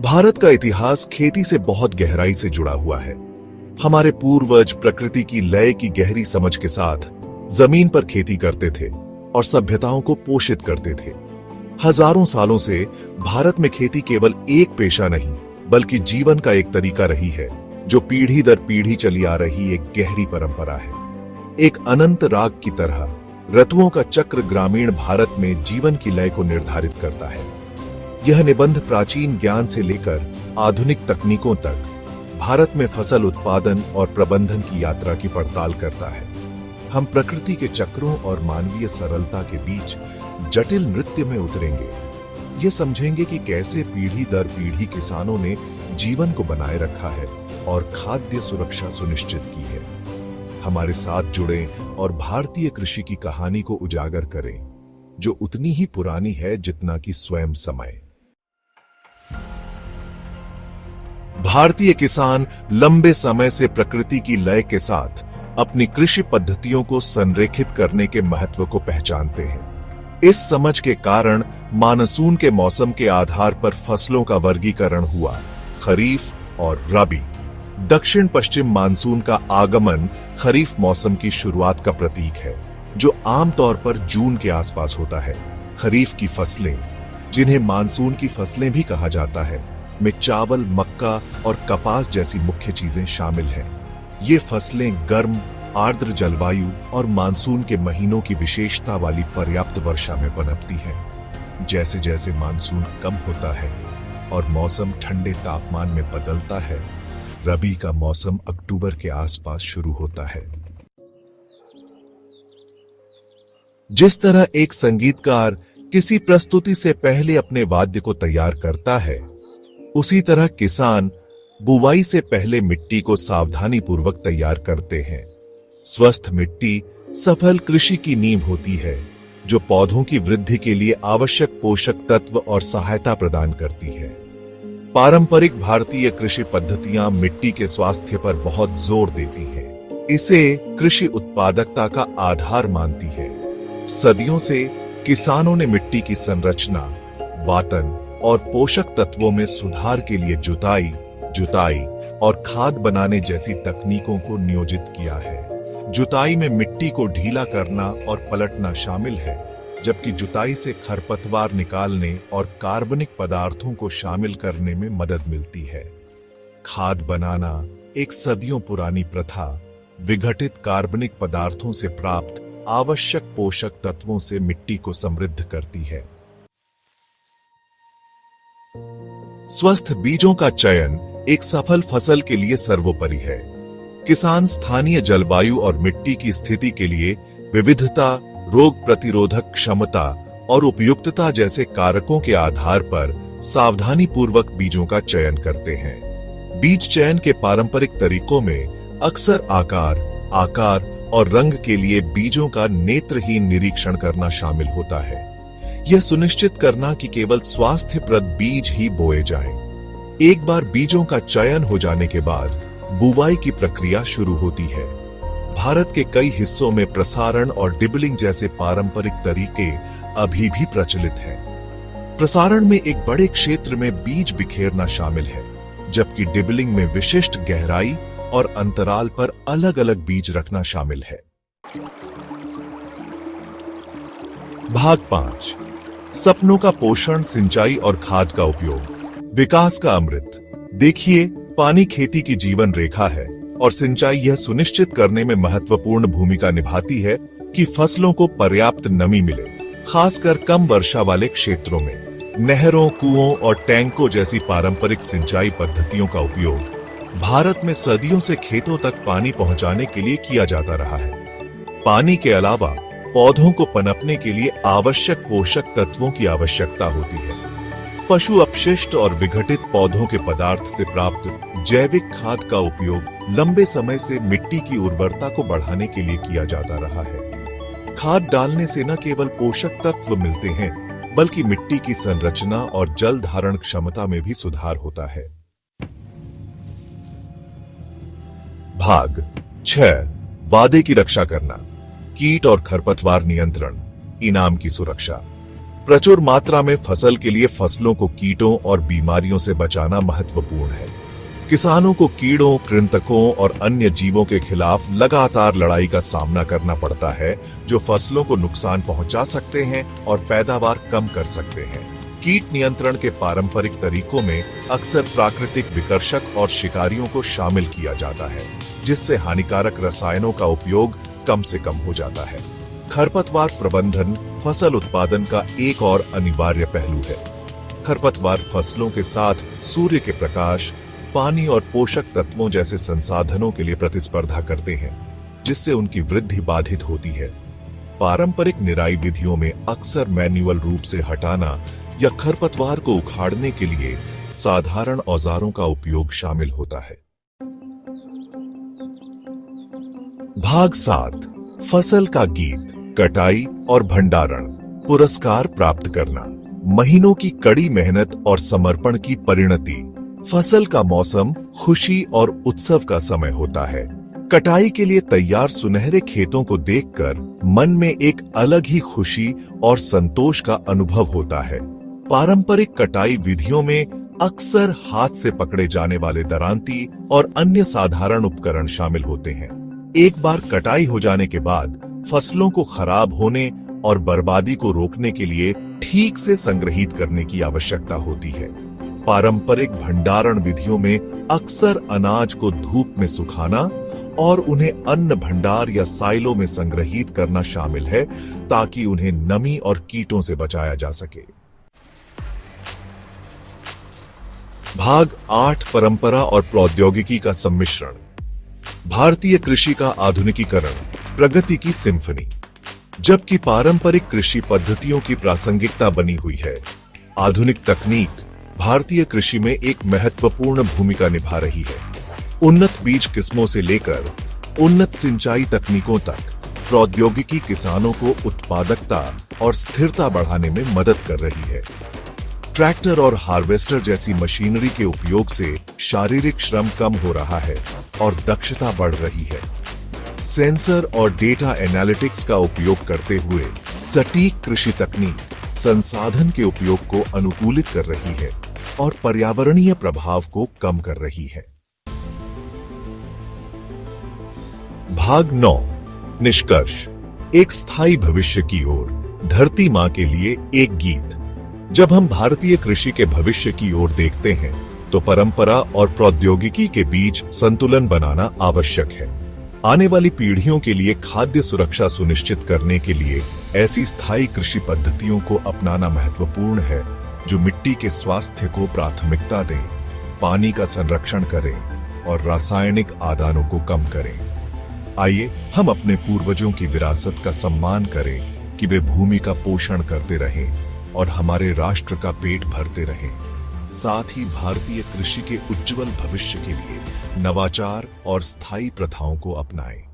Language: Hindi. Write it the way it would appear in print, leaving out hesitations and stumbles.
भारत का इतिहास खेती से बहुत गहराई से जुड़ा हुआ है। हमारे पूर्वज प्रकृति की लय की गहरी समझ के साथ जमीन पर खेती करते थे और सभ्यताओं को पोषित करते थे। हजारों सालों से भारत में खेती केवल एक पेशा नहीं, बल्कि जीवन का एक तरीका रही है, जो पीढ़ी दर पीढ़ी चली आ रही एक गहरी परंपरा है। एक अनंत राग की तरह ऋतुओं का चक्र ग्रामीण भारत में जीवन की लय को निर्धारित करता है। यह निबंध प्राचीन ज्ञान से लेकर आधुनिक तकनीकों तक भारत में फसल उत्पादन और प्रबंधन की यात्रा की पड़ताल करता है। हम प्रकृति के चक्रों और मानवीय सरलता के बीच जटिल नृत्य में उतरेंगे। ये समझेंगे कि कैसे पीढ़ी दर पीढ़ी किसानों ने जीवन को बनाए रखा है और खाद्य सुरक्षा सुनिश्चित की है। हमारे साथ जुड़ें और भारतीय कृषि की कहानी को उजागर करें, जो उतनी ही पुरानी है जितना कि स्वयं समय। भारतीय किसान लंबे समय से प्रकृति की लय के साथ अपनी कृषि पद्धतियों को संरेखित करने के महत्व को पहचानते हैं। इस समझ के कारण मानसून के मौसम के आधार पर फसलों का वर्गीकरण हुआ। खरीफ और रबी। दक्षिण पश्चिम मानसून का आगमन खरीफ मौसम की शुरुआत का प्रतीक है, जो आमतौर पर जून के आसपास होता है। खरीफ की फसलें, जिन्हें मानसून की फसलें भी कहा जाता है, में चावल, मक्का और कपास जैसी मुख्य चीजें शामिल हैं। ये फसलें गर्म, आर्द्र जलवायु और मानसून के महीनों की विशेषता वाली पर्याप्त वर्षा में पनपती हैं। जैसे जैसे मानसून कम होता है और मौसम ठंडे तापमान में बदलता है, रबी का मौसम अक्टूबर के आसपास शुरू होता है। जिस तरह एक संगीतकार किसी प्रस्तुति से पहले अपने वाद्य को तैयार करता है, उसी तरह किसान बुवाई से पहले मिट्टी को सावधानी पूर्वक तैयार करते हैं। स्वस्थ मिट्टी सफल कृषि की नींव होती है, जो पौधों की वृद्धि के लिए आवश्यक पोषक तत्व और सहायता प्रदान करती है। पारंपरिक भारतीय कृषि पद्धतियां मिट्टी के स्वास्थ्य पर बहुत जोर देती हैं। इसे कृषि उत्पादकता का आधार मानती है। सदियों से किसानों ने मिट्टी की संरचना, वातन और पोषक तत्वों में सुधार के लिए जुताई और खाद बनाने जैसी तकनीकों को नियोजित किया है। जुताई में मिट्टी को ढीला करना और पलटना शामिल है, जबकि जुताई से खरपतवार निकालने और कार्बनिक पदार्थों को शामिल करने में मदद मिलती है। खाद बनाना एक सदियों पुरानी प्रथा विघटित कार्बनिक पदार्थों से प्राप्त आवश्यक पोषक तत्वों से मिट्टी को समृद्ध करती है। स्वस्थ बीजों का चयन एक सफल फसल के लिए सर्वोपरि है। किसान स्थानीय जलवायु और मिट्टी की स्थिति के लिए विविधता, रोग प्रतिरोधक क्षमता और उपयुक्तता जैसे कारकों के आधार पर सावधानी पूर्वक बीजों का चयन करते हैं। बीज चयन के पारंपरिक तरीकों में अक्सर आकार और रंग के लिए बीजों का नेत्रहीन निरीक्षण करना शामिल होता है। यह सुनिश्चित करना कि केवल स्वास्थ्यप्रद बीज ही बोए जाएं। एक बार बीजों का चयन हो जाने के बाद बुवाई की प्रक्रिया शुरू होती है। भारत के कई हिस्सों में प्रसारण और डिबलिंग जैसे पारंपरिक तरीके अभी भी प्रचलित हैं। प्रसारण में एक बड़े क्षेत्र में बीज बिखेरना शामिल है, जबकि डिबलिंग में विशिष्ट गहराई और अंतराल पर अलग अलग बीज रखना शामिल है। भाग 5। सपनों का पोषण, सिंचाई और खाद का उपयोग। विकास का अमृत। देखिए, पानी खेती की जीवन रेखा है और सिंचाई यह सुनिश्चित करने में महत्वपूर्ण भूमिका निभाती है कि फसलों को पर्याप्त नमी मिले, खासकर कम वर्षा वाले क्षेत्रों में। नहरों, कुओं और टैंकों जैसी पारंपरिक सिंचाई पद्धतियों का उपयोग भारत में सदियों से खेतों तक पानी पहुंचाने के लिए किया जाता रहा है। पानी के अलावा पौधों को पनपने के लिए आवश्यक पोषक तत्वों की आवश्यकता होती है। पशु अपशिष्ट और विघटित पौधों के पदार्थ से प्राप्त जैविक खाद का उपयोग लंबे समय से मिट्टी की उर्वरता को बढ़ाने के लिए किया जाता रहा है। खाद डालने से न केवल पोषक तत्व मिलते हैं, बल्कि मिट्टी की संरचना और जल धारण क्षमता में भी सुधार होता है। भाग 6। वादे की रक्षा करना। कीट और खरपतवार नियंत्रण, इनाम की सुरक्षा। प्रचुर मात्रा में फसल के लिए फसलों को कीटों और बीमारियों से बचाना महत्वपूर्ण है। किसानों को कीड़ों, कृंतकों और अन्य जीवों के खिलाफ लगातार लड़ाई का सामना करना पड़ता है, जो फसलों को नुकसान पहुंचा सकते हैं और पैदावार कम कर सकते हैं। कीट नियंत्रण के पारंपरिक तरीकों में अक्सर प्राकृतिक विकर्षक और शिकारियों को शामिल किया जाता है, जिससे हानिकारक रसायनों का उपयोग कम से कम हो जाता है। खरपतवार प्रबंधन फसल उत्पादन का एक और अनिवार्य पहलू है। खरपतवार फसलों के साथ सूर्य के प्रकाश, पानी और पोषक तत्वों जैसे संसाधनों के लिए प्रतिस्पर्धा करते हैं, जिससे उनकी वृद्धि बाधित होती है। पारंपरिक निराई विधियों में अक्सर मैन्युअल रूप से हटाना या खरपतवार को उखाड़ने के लिए साधारण औजारों का उपयोग शामिल होता है। भाग 7 फसल का गीत, कटाई और भंडारण। पुरस्कार प्राप्त करना। महीनों की कड़ी मेहनत और समर्पण की परिणति। फसल का मौसम खुशी और उत्सव का समय होता है। कटाई के लिए तैयार सुनहरे खेतों को देखकर मन में एक अलग ही खुशी और संतोष का अनुभव होता है। पारंपरिक कटाई विधियों में अक्सर हाथ से पकड़े जाने वाले दरांती और अन्य साधारण उपकरण शामिल होते हैं। एक बार कटाई हो जाने के बाद फसलों को खराब होने और बर्बादी को रोकने के लिए ठीक से संग्रहित करने की आवश्यकता होती है। पारंपरिक भंडारण विधियों में अक्सर अनाज को धूप में सुखाना और उन्हें अन्न भंडार या साइलों में संग्रहित करना शामिल है, ताकि उन्हें नमी और कीटों से बचाया जा सके। भाग 8 परंपरा और प्रौद्योगिकी का सम्मिश्रण। भारतीय कृषि का आधुनिकीकरण, प्रगति की सिम्फनी। जबकि पारंपरिक कृषि पद्धतियों की प्रासंगिकता बनी हुई है, आधुनिक तकनीक भारतीय कृषि में एक महत्वपूर्ण भूमिका निभा रही है। उन्नत बीज किस्मों से लेकर उन्नत सिंचाई तकनीकों तक प्रौद्योगिकी किसानों को उत्पादकता और स्थिरता बढ़ाने में मदद कर रही है। ट्रैक्टर और हार्वेस्टर जैसी मशीनरी के उपयोग से शारीरिक श्रम कम हो रहा है और दक्षता बढ़ रही है। सेंसर और डेटा एनालिटिक्स का उपयोग करते हुए सटीक कृषि तकनीक संसाधन के उपयोग को अनुकूलित कर रही है और पर्यावरणीय प्रभाव को कम कर रही है। भाग 9 निष्कर्ष। एक स्थायी भविष्य की ओर, धरती मां के लिए एक गीत। जब हम भारतीय कृषि के भविष्य की ओर देखते हैं, तो परंपरा और प्रौद्योगिकी के बीच संतुलन बनाना आवश्यक है। आने वाली पीढ़ियों के लिए खाद्य सुरक्षा सुनिश्चित करने के लिए ऐसी स्थायी कृषि पद्धतियों को अपनाना महत्वपूर्ण है, जो मिट्टी के स्वास्थ्य को प्राथमिकता दें, पानी का संरक्षण करें और रासायनिक आदानों को कम करें। आइए हम अपने पूर्वजों की विरासत का सम्मान करें कि वे भूमि का पोषण करते रहें और हमारे राष्ट्र का पेट भरते रहें। साथ ही भारतीय कृषि के उज्जवल भविष्य के लिए नवाचार और स्थायी प्रथाओं को अपनाएं।